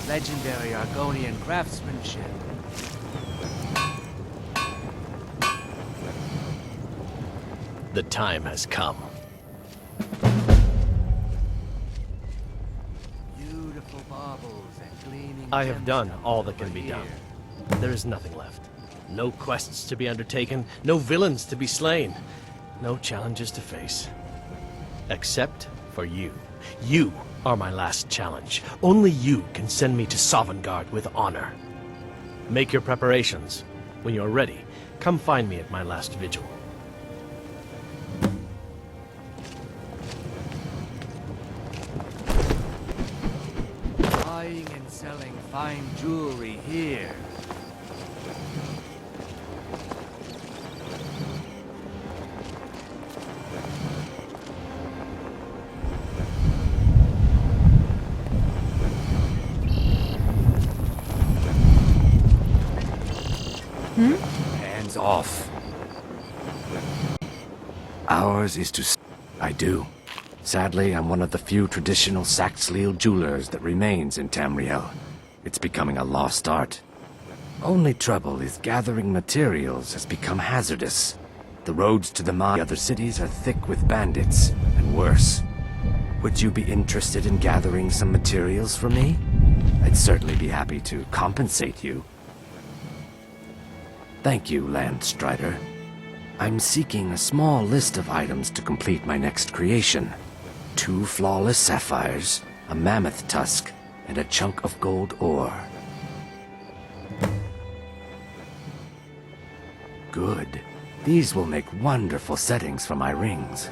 Legendary Argonian craftsmanship. The time has come. Beautiful baubles and gleaming I have done gemstones all that can over be here. done. There is nothing left. No quests to be undertaken, no villains to be slain, no challenges to face. Except for you. You are my last challenge. Only you can send me to Sovngarde with honor. Make your preparations. When you're ready, come find me at my last vigil. Buying and selling fine jewelry here. Hands off. Ours is to... I do. Sadly, I'm one of the few traditional Saxhleel jewelers that remains in Tamriel. It's becoming a lost art. Only trouble is gathering materials has become hazardous. The roads to the other cities are thick with bandits, and worse. Would you be interested in gathering some materials for me? I'd certainly be happy to compensate you. Thank you, Landstrider. I'm seeking a small list of items to complete my next creation. 2 flawless sapphires, a mammoth tusk, and a chunk of gold ore. Good. These will make wonderful settings for my rings.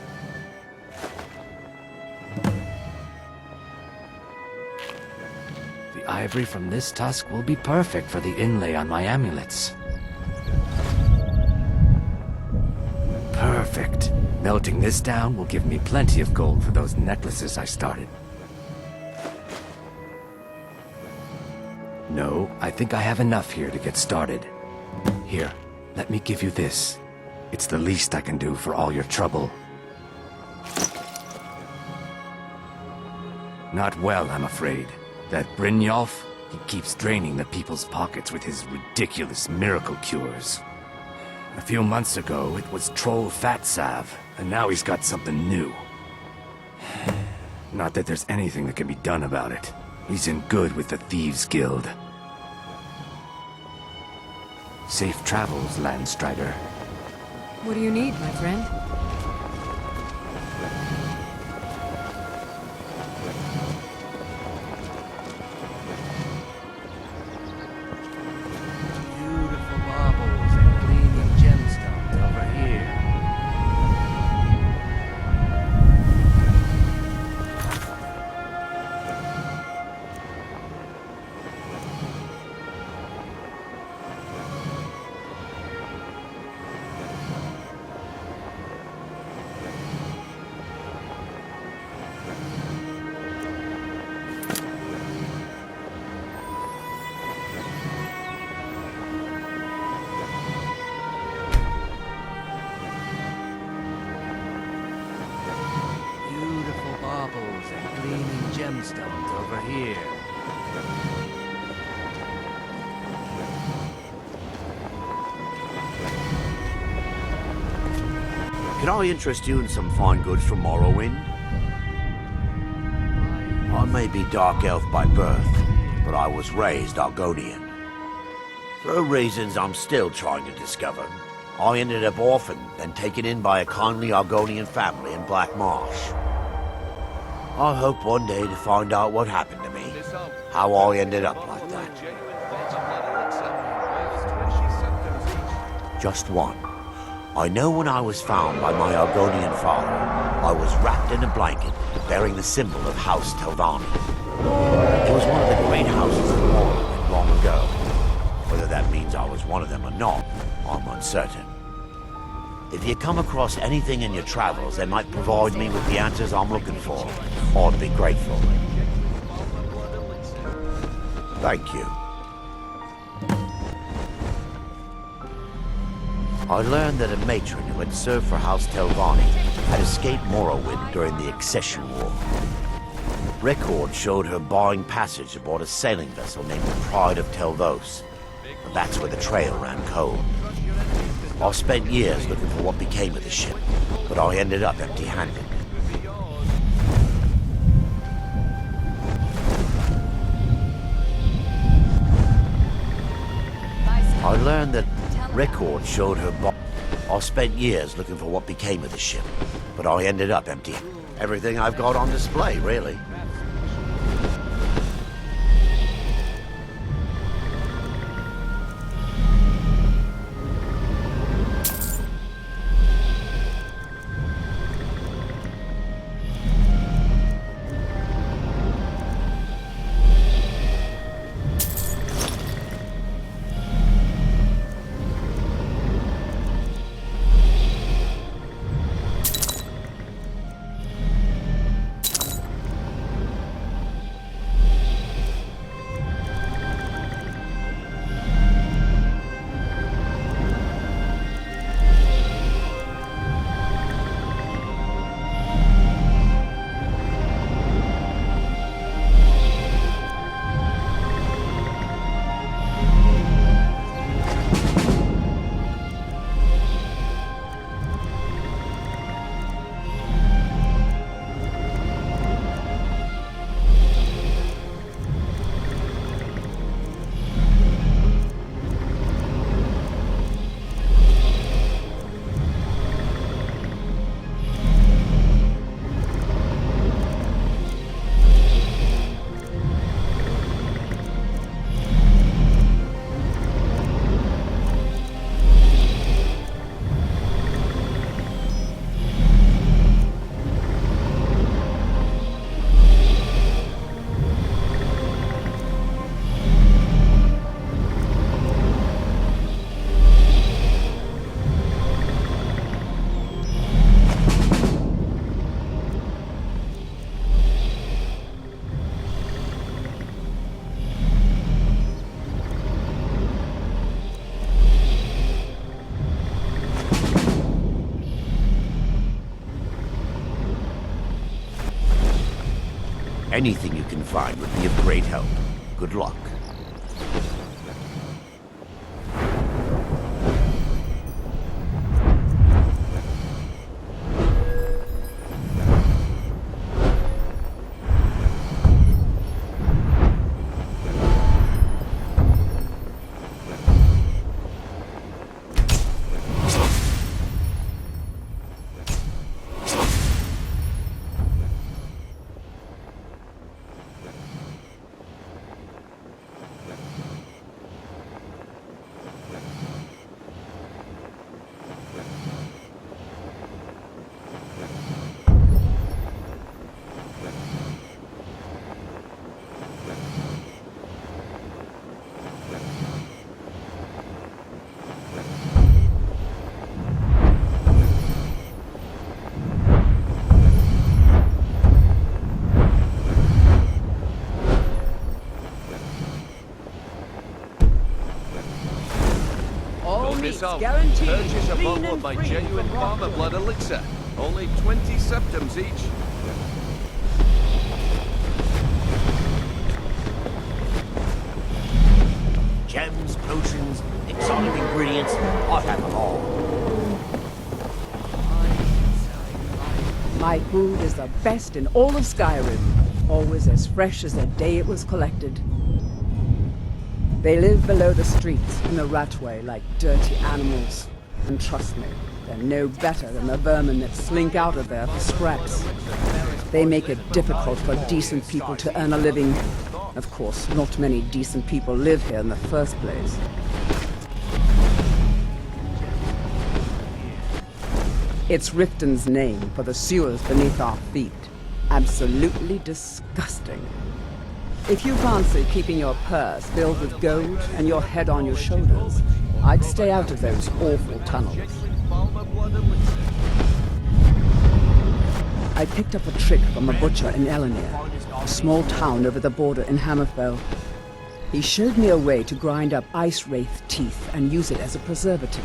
The ivory from this tusk will be perfect for the inlay on my amulets. Perfect. Melting this down will give me plenty of gold for those necklaces I started. No, I think I have enough here to get started. Here, let me give you this. It's the least I can do for all your trouble. Not well, I'm afraid. That Brynjolf, he keeps draining the people's pockets with his ridiculous miracle cures. A few months ago, it was Troll Fatsav, and now he's got something new. Not that there's anything that can be done about it. He's in good with the Thieves' Guild. Safe travels, Landstrider. What do you need, my friend? Beautiful baubles and gleaming gemstones over here. Beautiful baubles and gleaming gemstones over here. Can I interest you in some fine goods from Morrowind? I may be Dark Elf by birth, but I was raised Argonian. For reasons I'm still trying to discover, I ended up orphaned and taken in by a kindly Argonian family in Black Marsh. I hope one day to find out what happened to me, how I ended up like that. Just one. I know when I was found by my Argonian father, I was wrapped in a blanket bearing the symbol of House Telvanni. It was one of the great houses of Morrowind long ago. Whether that means I was one of them or not, I'm uncertain. If you come across anything in your travels that might provide me with the answers I'm looking for, I'd be grateful. Thank you. I learned that a matron who had served for House Telvanni had escaped Morrowind during the Accession War. Records showed her buying passage aboard a sailing vessel named the Pride of Telvos. But that's where the trail ran cold. I spent years looking for what became of the ship, but I ended up empty-handed. I learned that records showed her I spent years looking for what became of the ship, but I ended up empty. Everything I've got on display, really. Anything you can find would be of great help. Good luck. Guaranteed. Purchase a bottle of my genuine farmer blood elixir. Only 20 septims each. Gems, potions, exotic ingredients, I have them all. My food is the best in all of Skyrim. Always as fresh as the day it was collected. They live below the streets in the ratway like dirty animals. And trust me, they're no better than the vermin that slink out of there for scraps. They make it difficult for decent people to earn a living. Of course, not many decent people live here in the first place. It's Riften's name for the sewers beneath our feet. Absolutely disgusting. If you fancy keeping your purse filled with gold and your head on your shoulders, I'd stay out of those awful tunnels. I picked up a trick from a butcher in Elenir, a small town over the border in Hammerfell. He showed me a way to grind up ice wraith teeth and use it as a preservative.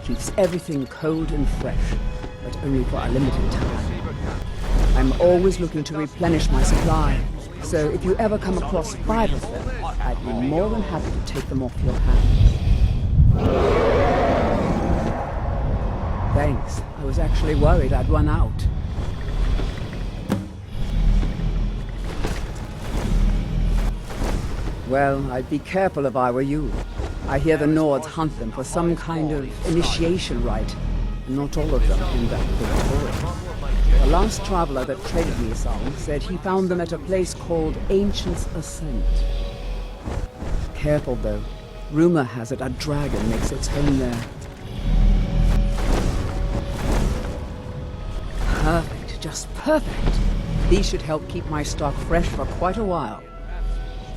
Keeps everything cold and fresh, but only for a limited time. I'm always looking to replenish my supply, So if you ever come across 5 of them, I'd be more than happy to take them off your hands. Thanks. I was actually worried I'd run out. Well, I'd be careful if I were you. I hear the Nords hunt them for some kind of initiation rite, and not all of them end up victorious. The last traveler that traded me some said he found them at a place called Ancient's Ascent. Careful though. Rumor has it a dragon makes its home there. Perfect, just perfect. These should help keep my stock fresh for quite a while.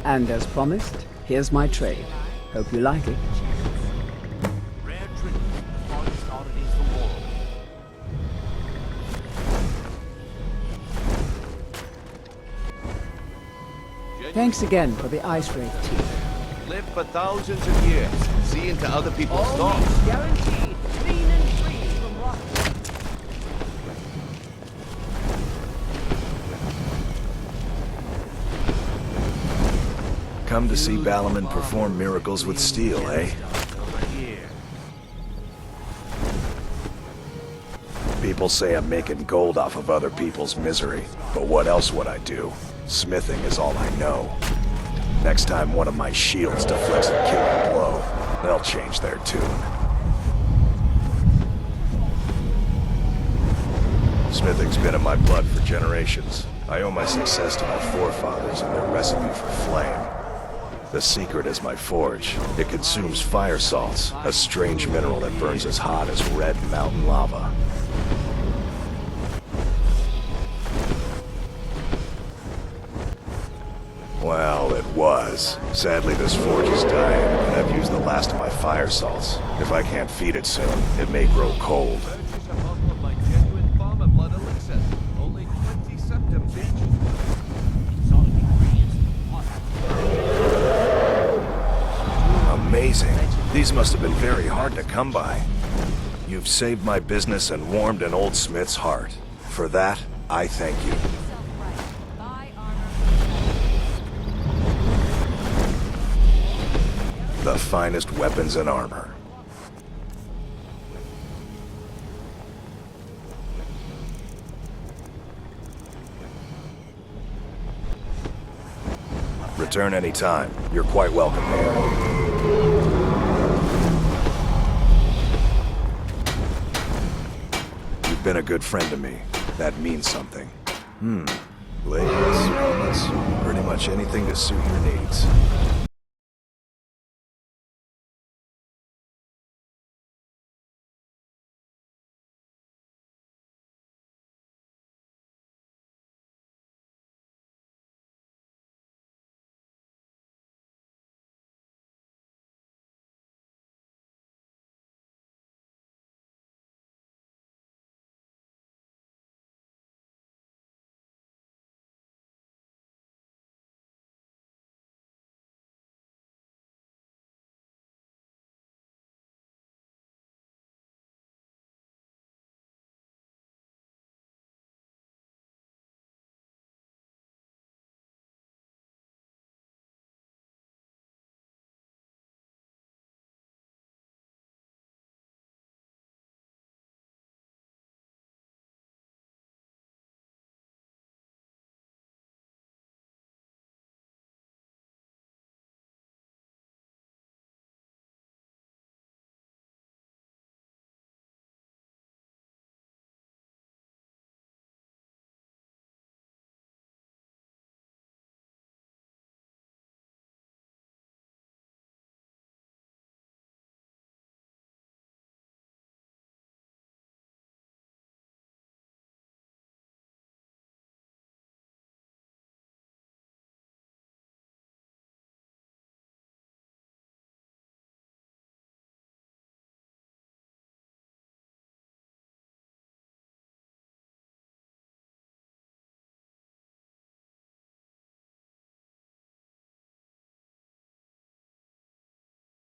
And as promised, here's my trade. Hope you like it. Rare treat, finest oddities the world. Thanks again for the ice wraith tea. Live for thousands of years, see into other people's thoughts. Guaranteed, clean and free from rot. Come to see Balaman perform miracles with steel, eh? Over here. People say I'm making gold off of other people's misery, but what else would I do? Smithing is all I know. Next time one of my shields deflects a killing blow, they'll change their tune. Smithing's been in my blood for generations. I owe my success to my forefathers and their recipe for flame. The secret is my forge. It consumes fire salts, a strange mineral that burns as hot as red mountain lava. Well, it was. Sadly, this forge is dying, and I've used the last of my fire salts. If I can't feed it soon, it may grow cold. Purchase a bottle of my genuine farmer blood elixir. Only 20 septums each. Amazing. These must have been very hard to come by. You've saved my business and warmed an old smith's heart. For that, I thank you. The finest weapons and armor. Return anytime. You're quite welcome here. You've been a good friend to me. That means something. Ladies, pretty much anything to suit your needs.